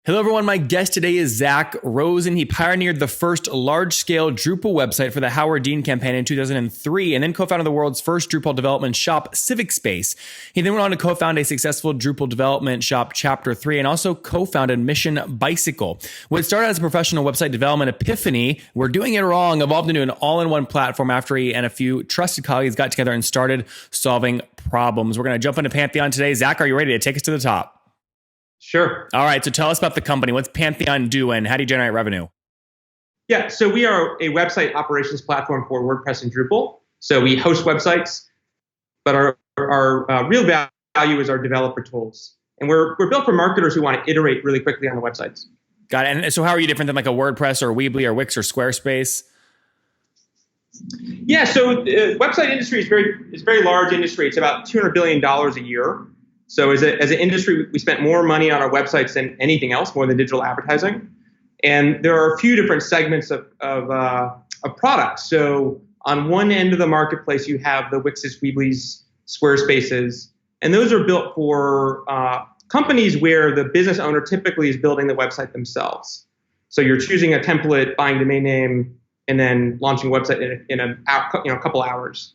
Hello, everyone. My guest today is Zach Rosen. He pioneered the first large-scale Drupal website for the Howard Dean campaign in 2003, and then co-founded the world's first Drupal development shop, Civic Space. He then went on to co-found a successful Drupal development shop, Chapter 3, and also co-founded Mission Bicycle. What started as a professional website development epiphany, we're doing it wrong, evolved into an all-in-one platform after he and a few trusted colleagues got together and started solving problems. We're going to jump into Pantheon today. Zach, are you ready to take us to the top? Sure. All right. So tell us about the company. What's Pantheon do and how do you generate revenue? Yeah. So we are a website operations platform for WordPress and Drupal. So we host websites, but our real value is our developer tools. And we're built for marketers who want to iterate really quickly on the websites. Got it. And so how are you different than like a WordPress or Weebly or Wix or Squarespace? Yeah. So the website industry is very large industry. It's about $200 billion a year. So as an industry, we spent more money on our websites than anything else, more than digital advertising. And there are a few different segments of products. So on one end of the marketplace, you have the Wixes, Weebly's, Squarespaces, and those are built for companies where the business owner typically is building the website themselves. So you're choosing a template, buying domain name, and then launching a website in a couple hours.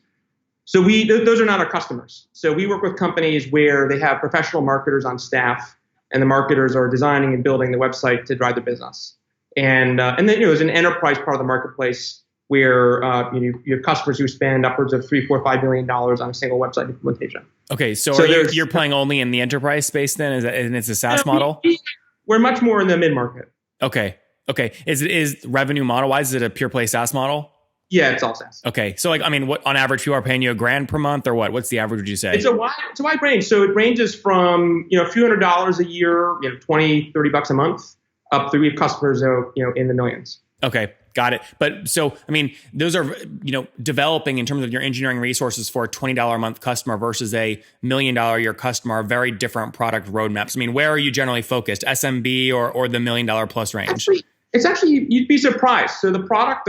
So those are not our customers. So we work with companies where they have professional marketers on staff, and the marketers are designing and building the website to drive the business. And then there's an enterprise part of the marketplace where you have customers who spend upwards of $3, $4, $5 million on a single website implementation. Okay, so you're playing only in the enterprise space then, and it's a SaaS model? We're much more in the mid-market. Okay. Is revenue model wise? Is it a pure play SaaS model? Yeah, it's all SaaS. Okay. So what on average people are paying you $1,000 per month or what? What's the average, would you say? It's a wide range. So it ranges from, a few $100s a year, $20, $30 a month, up through we have customers, in the millions. Okay. Got it. But so, those are, developing in terms of your engineering resources for a $20 a month customer versus a $1 million a year customer, are very different product roadmaps. Where are you generally focused? SMB or the $1 million plus range? It's actually, you'd be surprised. So the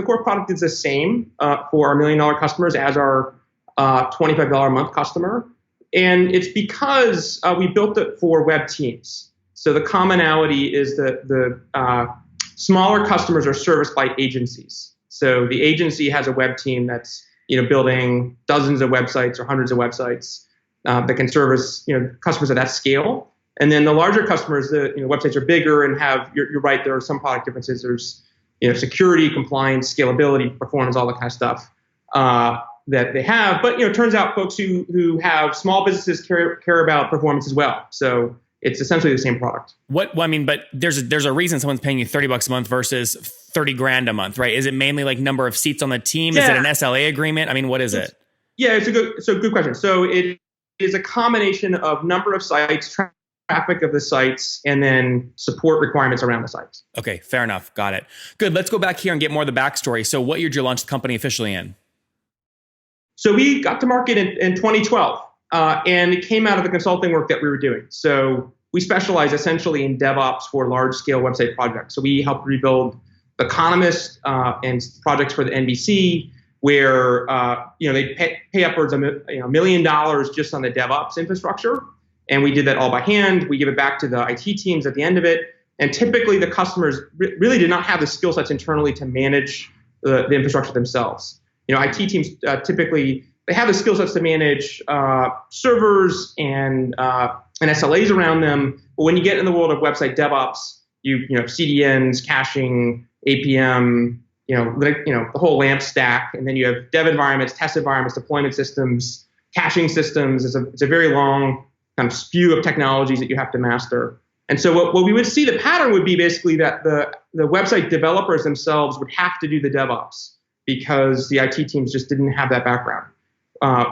core product is the same for our $1 million customers as our $25 a month customer. And it's because we built it for web teams. So the commonality is that the smaller customers are serviced by agencies. So the agency has a web team that's building dozens of websites or hundreds of websites that can service customers at that scale. And then the larger customers, the websites are bigger and have. You're right. There are some product differences. There's security, compliance, scalability, performance, all that kind of stuff that they have. But it turns out folks who have small businesses care about performance as well. So it's essentially the same product. But there's a reason someone's paying you $30 a month versus $30,000 a month, right? Is it mainly like number of seats on the team? Yeah. Is it an SLA agreement? What is it? Yeah, it's a good question. So it is a combination of number of sites, traffic of the sites, and then support requirements around the sites. Okay, fair enough. Got it. Good. Let's go back here and get more of the backstory. So what year did you launch the company officially in? So we got to market in 2012, and it came out of the consulting work that we were doing. So we specialize essentially in DevOps for large-scale website projects. So we helped rebuild The Economist and projects for the NBC, where they pay upwards of $1 million just on the DevOps infrastructure. And we did that all by hand. We give it back to the IT teams at the end of it. And typically the customers really did not have the skill sets internally to manage the infrastructure themselves. IT teams typically, they have the skill sets to manage servers and SLAs around them. But when you get in the world of website DevOps, you CDNs, caching, APM, the whole LAMP stack. And then you have dev environments, test environments, deployment systems, caching systems. It's a very long kind of spew of technologies that you have to master. And so what we would see, the pattern would be basically that the website developers themselves would have to do the DevOps because the IT teams just didn't have that background,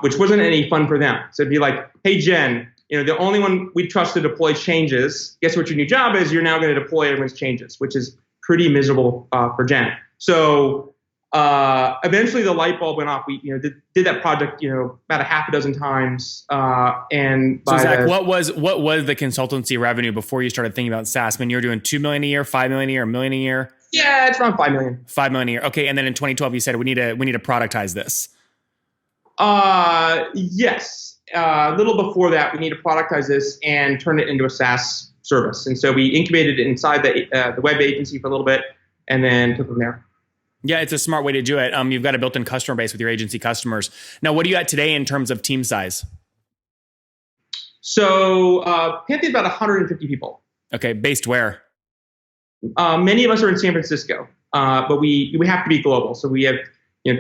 which wasn't any fun for them. So it'd be like, hey, Jen, the only one we trust to deploy changes, guess what your new job is? You're now going to deploy everyone's changes, which is pretty miserable for Jen. So eventually the light bulb went off. We did that project about a half a dozen times. And so Zach, what was the consultancy revenue before you started thinking about SaaS? You were doing $2 million a year, $5 million a year, $1 million a year. Yeah, it's around $5 million. $5 million a year. Okay, and then in 2012 you said we need to productize this. Yes. A little before that, we need to productize this and turn it into a SaaS service. And so we incubated it inside the web agency for a little bit and then took it from there. Yeah, it's a smart way to do it. You've got a built-in customer base with your agency customers. Now, what are you at today in terms of team size? So Pantheon's about 150 people. Okay, based where? Many of us are in San Francisco, but we have to be global. So we have we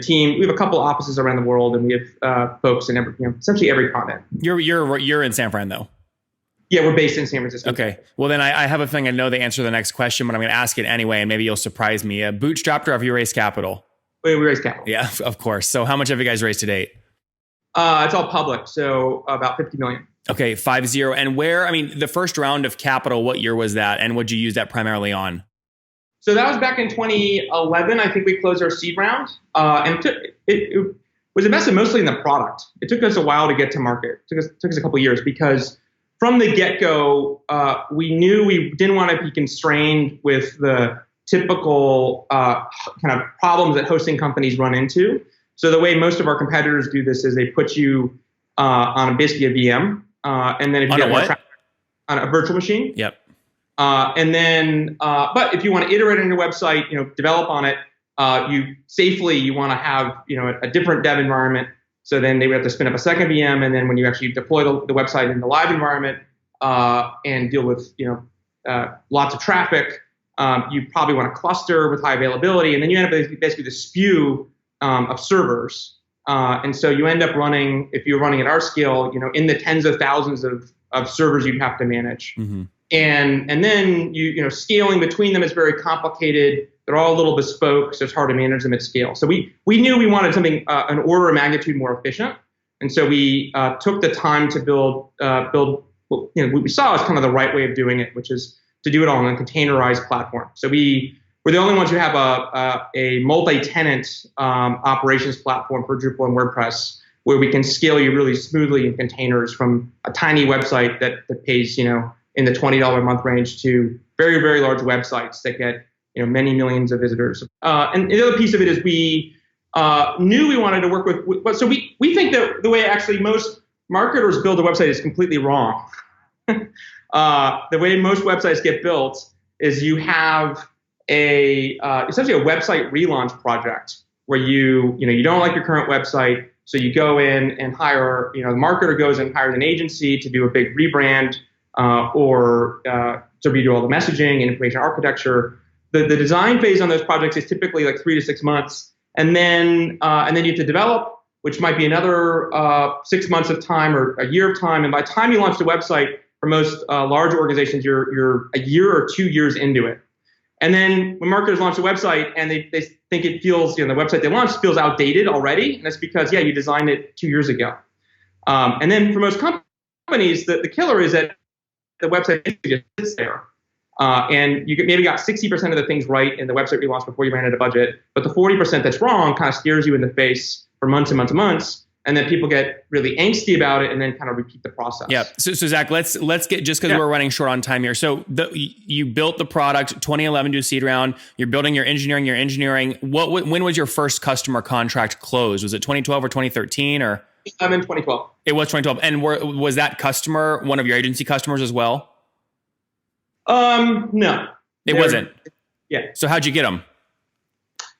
have a couple offices around the world, and we have folks in essentially every continent. You're in San Fran though. Yeah, we're based in San Francisco. Okay. Well, then I have a feeling I know the answer to the next question, but I'm going to ask it anyway, and maybe you'll surprise me. Bootstrapped or have you raised capital? We raised capital. Yeah, of course. So how much have you guys raised to date? It's all public, so about 50 million. Okay, 50. And the first round of capital, what year was that? And would you use that primarily on? So that was back in 2011. I think we closed our seed round. And it was invested mostly in the product. It took us a while to get to market. It took us a couple of years because from the get-go, we knew we didn't want to be constrained with the typical kind of problems that hosting companies run into. So the way most of our competitors do this is they put you on basically a VM. And then if you get more traffic on a virtual machine. Yep. And then, but if you want to iterate on your website, develop on it, you want to have, a different dev environment. So then they would have to spin up a second VM. And then when you actually deploy the website in the live environment, and deal with, lots of traffic, you probably want to cluster with high availability. And then you end up with basically the spew, of servers. And so you end up running, if you're running at our scale, in the tens of thousands of servers you'd have to manage. Mm-hmm. And then scaling between them is very complicated. They're all a little bespoke, so it's hard to manage them at scale. So we knew we wanted something an order of magnitude more efficient, and so we took the time to build what we saw as kind of the right way of doing it, which is to do it all on a containerized platform. So we're the only ones who have a multi-tenant operations platform for Drupal and WordPress, where we can scale you really smoothly in containers from a tiny website that pays in the $20 a month range to very, very large websites that get many millions of visitors. And the other piece of it is we knew we wanted to work with. So we think that the way actually most marketers build a website is completely wrong. The way most websites get built is you have essentially a website relaunch project where you don't like your current website, so you go in and hire the marketer goes and hires an agency to do a big rebrand. Or to redo all the messaging and information architecture. The design phase on those projects is typically like 3 to 6 months, and then you have to develop, which might be another 6 months of time or a year of time. And by the time you launch the website, for most large organizations, you're a year or 2 years into it. And then when marketers launch a website and they think it feels the website they launched feels outdated already, and that's because you designed it 2 years ago. And then for most companies, the killer is that the website just sits there. And you maybe got 60% of the things right in the website relaunch before you ran out of budget, but the 40% that's wrong kind of stares you in the face for months and months and months. And then people get really angsty about it and then kind of repeat the process. Yeah. So Zach, let's get, just because we're running short on time here. So you built the product, 2011 to a seed round. You're building your engineering. When was your first customer contract closed? Was it 2012 or 2013 or? I'm in 2012. It was 2012. And was that customer one of your agency customers as well? No. It wasn't? Yeah. So how'd you get them?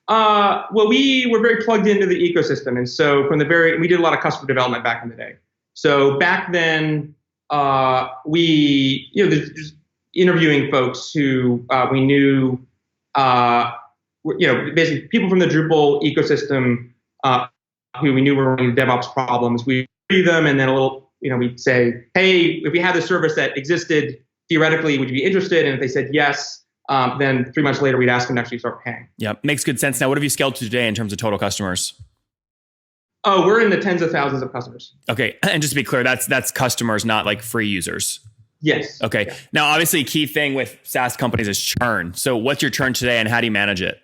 Well, we were very plugged into the ecosystem. And so we did a lot of customer development back in the day. So back then, we, just interviewing folks who we knew, basically people from the Drupal ecosystem, who we knew were running DevOps problems. We interview them and then we'd say, hey, if we had a service that existed, theoretically, would you be interested? And if they said yes, then 3 months later, we'd ask them to actually start paying. Yeah, makes good sense. Now, what have you scaled to today in terms of total customers? Oh, we're in the tens of thousands of customers. Okay, and just to be clear, that's customers, not like free users. Yes. Okay. Yeah. Now, obviously, a key thing with SaaS companies is churn. So what's your churn today and how do you manage it?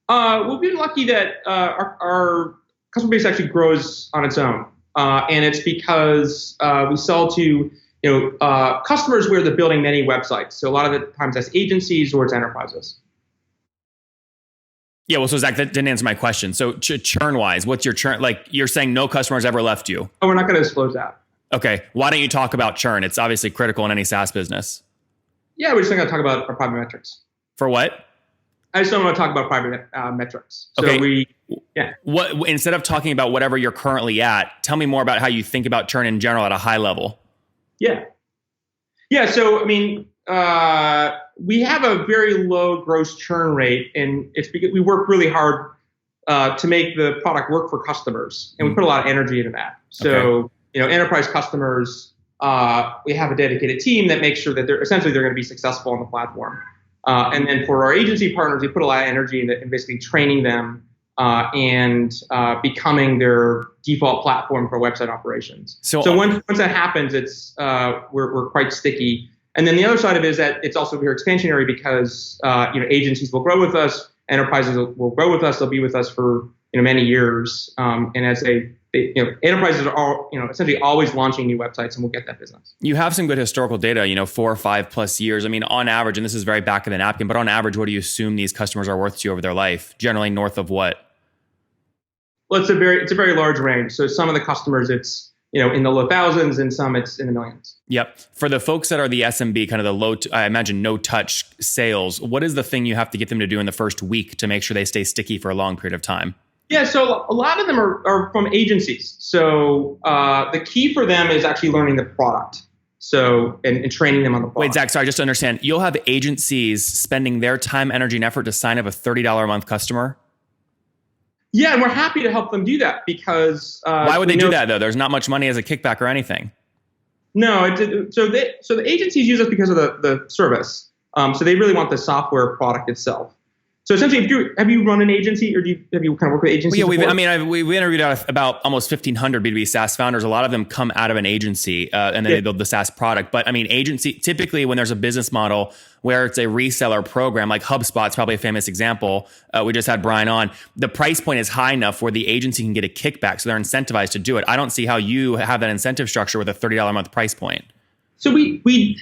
We've been lucky that our customer base actually grows on its own. And it's because we sell to customers where they're building many websites. So a lot of the times that's agencies or it's enterprises. Yeah, well, so Zach, that didn't answer my question. So churn-wise, what's your churn? Like you're saying no customers ever left you. Oh, we're not going to disclose that. Okay. Why don't you talk about churn? It's obviously critical in any SaaS business. Yeah, we're just going to talk about our private metrics. For what? I just don't want to talk about private metrics. So okay. What instead of talking about whatever you're currently at, tell me more about how you think about churn in general at a high level. Yeah. Yeah. So, I mean, we have a very low gross churn rate, and it's because we work really hard to make the product work for customers, and we put a lot of energy into that. So, enterprise customers, we have a dedicated team that makes sure that they're going to be successful on the platform. And then for our agency partners, we put a lot of energy in basically training them and becoming their default platform for website operations. So once that happens, it's we're quite sticky. And then the other side of it is that it's also very expansionary because agencies will grow with us, enterprises will grow with us, they'll be with us for many years. And as enterprises are all, essentially always launching new websites, and we'll get that business. You have some good historical data, 4 or 5+ years. I mean, on average, and this is very back of the napkin, but on average, what do you assume these customers are worth to you over their life? Generally north of what? Well, it's a very large range. So some of the customers, it's in the low thousands, and some it's in the millions. Yep. For the folks that are the SMB, kind of the low, I imagine no touch sales, what is the thing you have to get them to do in the first week to make sure they stay sticky for a long period of time? Yeah, so a lot of them are from agencies. So the key for them is actually learning the product. So and training them on the product. Wait, Zach, sorry, just to understand, you'll have agencies spending their time, energy, and effort to sign up a $30 a month customer? Yeah, and we're happy to help them do that because why would they do that though? There's not much money as a kickback or anything. No, so the agencies use us because of the service. So they really want the software product itself. So essentially, have you run an agency, or have you kind of worked with agencies? Well, yeah, we've interviewed about almost 1,500 B2B SaaS founders. A lot of them come out of an agency and then they build the SaaS product. But I mean, agency, typically when there's a business model where it's a reseller program, like HubSpot's probably a famous example. We just had Brian on. The price point is high enough where the agency can get a kickback, so they're incentivized to do it. I don't see how you have that incentive structure with a $30 a month price point. So we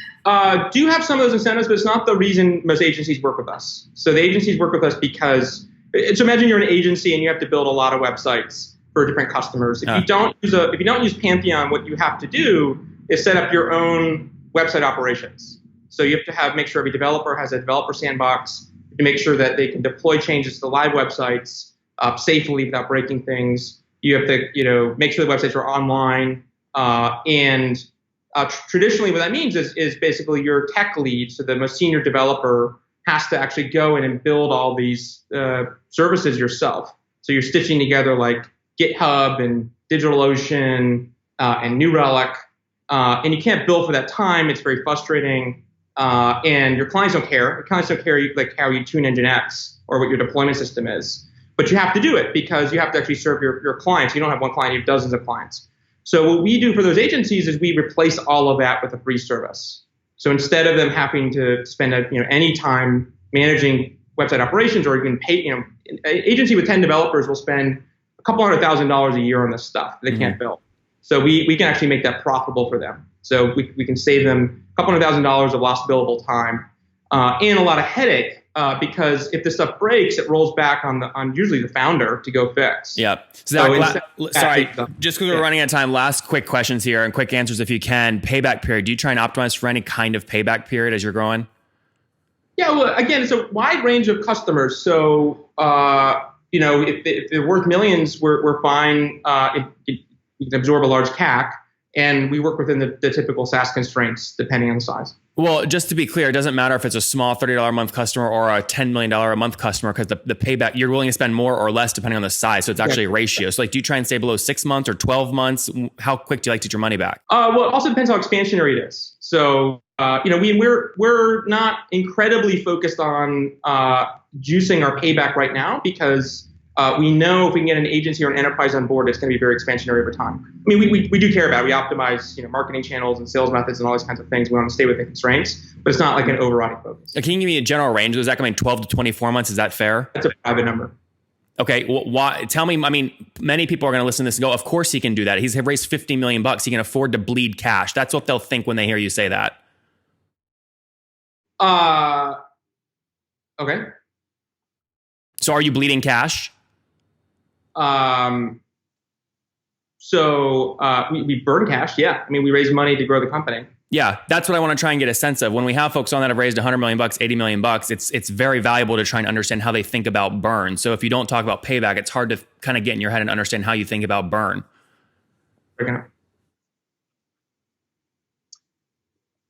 do have some of those incentives, but it's not the reason most agencies work with us. So the agencies work with us because, so imagine you're an agency and you have to build a lot of websites for different customers. If you don't use Pantheon, what you have to do is set up your own website operations. So you have to make sure every developer has a developer sandbox to make sure that they can deploy changes to live websites safely without breaking things. You have to make sure the websites are online and traditionally, what that means is basically your tech lead, so the most senior developer, has to actually go in and build all these services yourself. So you're stitching together like GitHub and DigitalOcean and New Relic, and you can't bill for that time. It's very frustrating, and your clients don't care. Your clients don't care like how you tune Nginx or what your deployment system is, but you have to do it because you have to actually serve your clients. You don't have one client; you have dozens of clients. So what we do for those agencies is we replace all of that with a free service. So instead of them having to spend any time managing website operations or even pay, an agency with 10 developers will spend a couple $100,000 a year on this stuff they can't build. So we can actually make that profitable for them. So we can save them a couple $100,000 of lost billable time and a lot of headache. Because if this stuff breaks, it rolls back on usually the founder to go fix. Yeah. Sorry, just because we're running out of time, last quick questions here and quick answers if you can. Payback period. Do you try and optimize for any kind of payback period as you're growing? Yeah, well, again, it's a wide range of customers. So, if they're worth millions, we're fine. You can absorb a large CAC, and we work within the typical SaaS constraints depending on the size. Well, just to be clear, it doesn't matter if it's a small $30 a month customer or a $10 million a month customer, because the payback, you're willing to spend more or less depending on the size. So it's actually a ratio. So do you try and stay below 6 months or 12 months? How quick do you like to get your money back? Well, it also depends how expansionary it is. So, we're not incredibly focused on juicing our payback right now because we know if we can get an agency or an enterprise on board, it's going to be very expansionary over time. I mean, we do care about it. We optimize, marketing channels and sales methods and all these kinds of things. We want to stay within constraints, but it's not like an overriding focus. Can you give me a general range? Is that going 12 to 24 months? Is that fair? That's a private number. Okay. Well, why? Tell me. I mean, many people are going to listen to this and go, "Of course he can do that. He's raised $50 million. He can afford to bleed cash." That's what they'll think when they hear you say that. Okay. So, are you bleeding cash? So we burn cash. Yeah. I mean, we raise money to grow the company. Yeah, that's what I want to try and get a sense of. When we have folks on that have raised $100 million, $80 million, it's very valuable to try and understand how they think about burn. So if you don't talk about payback, it's hard to kind of get in your head and understand how you think about burn. Okay.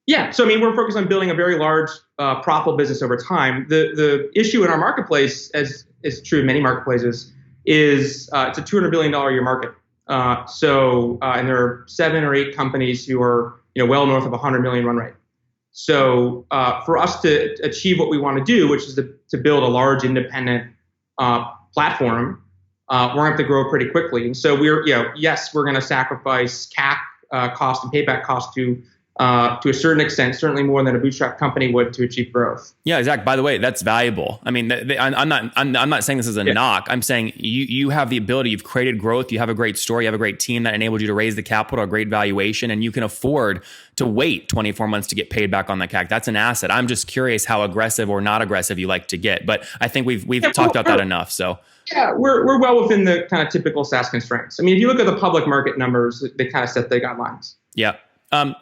Yeah, so I mean, we're focused on building a very large, profitable business over time. The issue in our marketplace, as is true in many marketplaces, is it's a $200 billion a year market. And there are 7 or 8 companies who are well north of 100 million run rate. So for us to achieve what we want to do, which is to build a large independent platform, we're going to have to grow pretty quickly. And so we're going to sacrifice CAC cost and payback cost to a certain extent, certainly more than a bootstrap company would to achieve growth. Yeah, Zach, by the way, that's valuable. I mean, I'm not saying this as a knock. I'm saying you have the ability, you've created growth, you have a great story, you have a great team that enabled you to raise the capital, a great valuation, and you can afford to wait 24 months to get paid back on that CAC. That's an asset. I'm just curious how aggressive or not aggressive you like to get. But I think we've talked about that enough. So yeah, we're well within the kind of typical SaaS constraints. I mean, if you look at the public market numbers, they kind of set the guidelines. Yeah.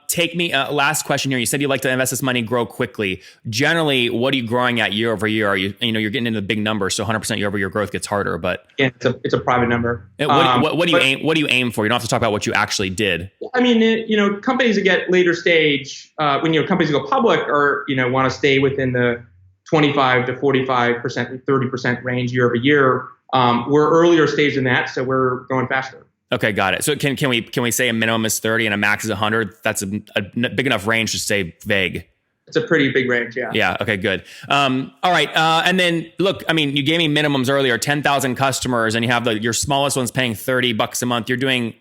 Take me, last question here. You said you like to invest this money, grow quickly. Generally, what are you growing at year over year? Are you're getting into the big numbers, so 100% year over year growth gets harder, but yeah, it's a private number. What do you aim for? You don't have to talk about what you actually did. I mean, companies that get later stage, when companies go public or, want to stay within the 25 to 45%, 30% range year over year. We're earlier stage than that, so we're going faster. Okay, got it. So can we say a minimum is 30 and a max is 100? That's a big enough range to stay vague. It's a pretty big range, yeah. Yeah. Okay. Good. All right. And then look, I mean, you gave me minimums earlier, 10,000 customers, and you have your smallest one's paying $30 a month. You're doing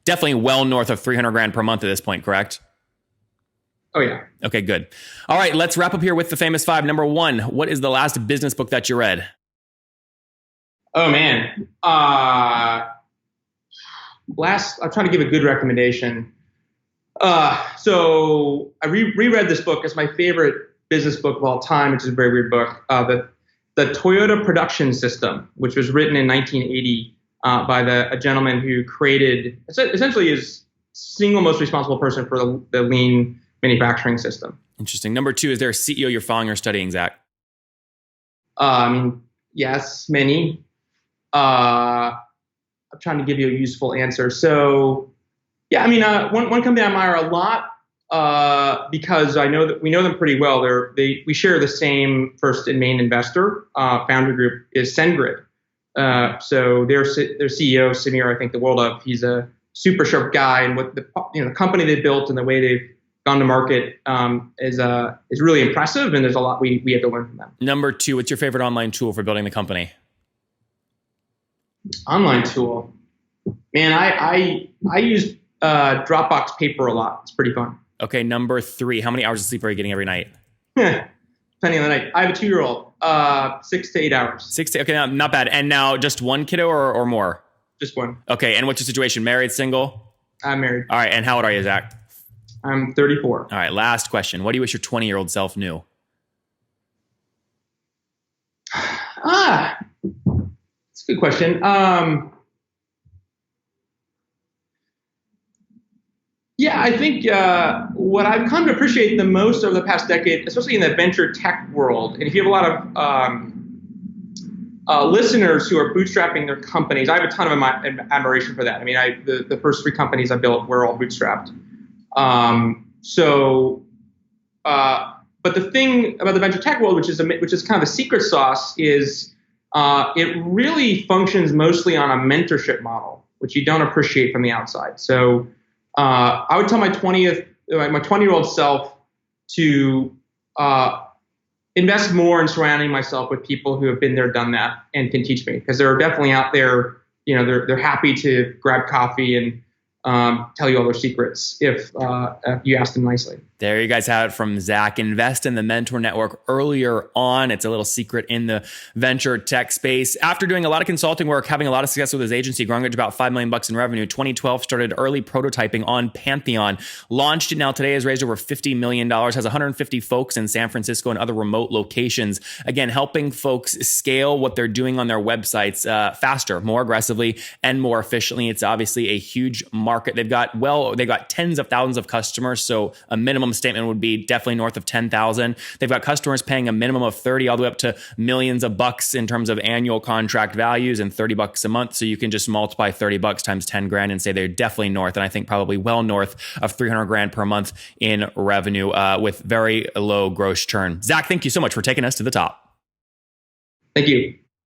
definitely well north of 300 grand per month at this point, correct? Oh yeah. Okay. Good. All right. Let's wrap up here with the famous 5. Number 1, what is the last business book that you read? Oh man. I'll try to give a good recommendation. So I reread this book. It's my favorite business book of all time, which is a very weird book. The Toyota Production System, which was written in 1980 by a gentleman who created, essentially is single most responsible person for the lean manufacturing system. Interesting. Number 2, is there a CEO you're following or studying, Zach? Yes, many. I'm trying to give you a useful answer. So, yeah, one company I admire a lot because I know that we know them pretty well. We share the same first and main investor. Founder group is SendGrid. So their CEO, Samir, I think the world of. He's a super sharp guy, and what the company they built and the way they've gone to market is really impressive. And there's a lot we have to learn from them. Number 2, what's your favorite online tool for building the company? Online tool, man. I use Dropbox Paper a lot. It's pretty fun. Okay, number 3, how many hours of sleep are you getting every night? Depending on the night. I have a 2-year-old. 6 to 8 hours. 6 to, okay, not bad. And now just one kiddo or more? Just one. Okay, and what's your situation? Married, single? I'm married. All right, and how old are you, Zach? I'm 34. All right, last question. What do you wish your 20-year-old self knew? That's a good question. Yeah, I think what I've come to appreciate the most over the past decade, especially in the venture tech world, and if you have a lot of listeners who are bootstrapping their companies, I have a ton of admiration for that. I mean, the first 3 companies I built were all bootstrapped. But the thing about the venture tech world, which is kind of the secret sauce, is it really functions mostly on a mentorship model, which you don't appreciate from the outside. So I would tell my 20-year-old self to invest more in surrounding myself with people who have been there, done that, and can teach me, because they're definitely out there. They're happy to grab coffee and tell you all their secrets if you ask them nicely. There you guys have it from Zach. Invest in the Mentor Network earlier on. It's a little secret in the venture tech space. After doing a lot of consulting work, having a lot of success with his agency, growing it to about $5 million in revenue, 2012 started early prototyping on Pantheon. Launched it now today, has raised over $50 million, has 150 folks in San Francisco and other remote locations. Again, helping folks scale what they're doing on their websites faster, more aggressively, and more efficiently. It's obviously a huge market. They've got tens of thousands of customers, so a minimum statement would be definitely north of 10,000. They've got customers paying a minimum of 30 all the way up to millions of bucks in terms of annual contract values and $30 a month. So you can just multiply $30 times 10 grand and say they're definitely north. And I think probably well north of 300 grand per month in revenue with very low gross churn. Zach, thank you so much for taking us to the top. Thank you.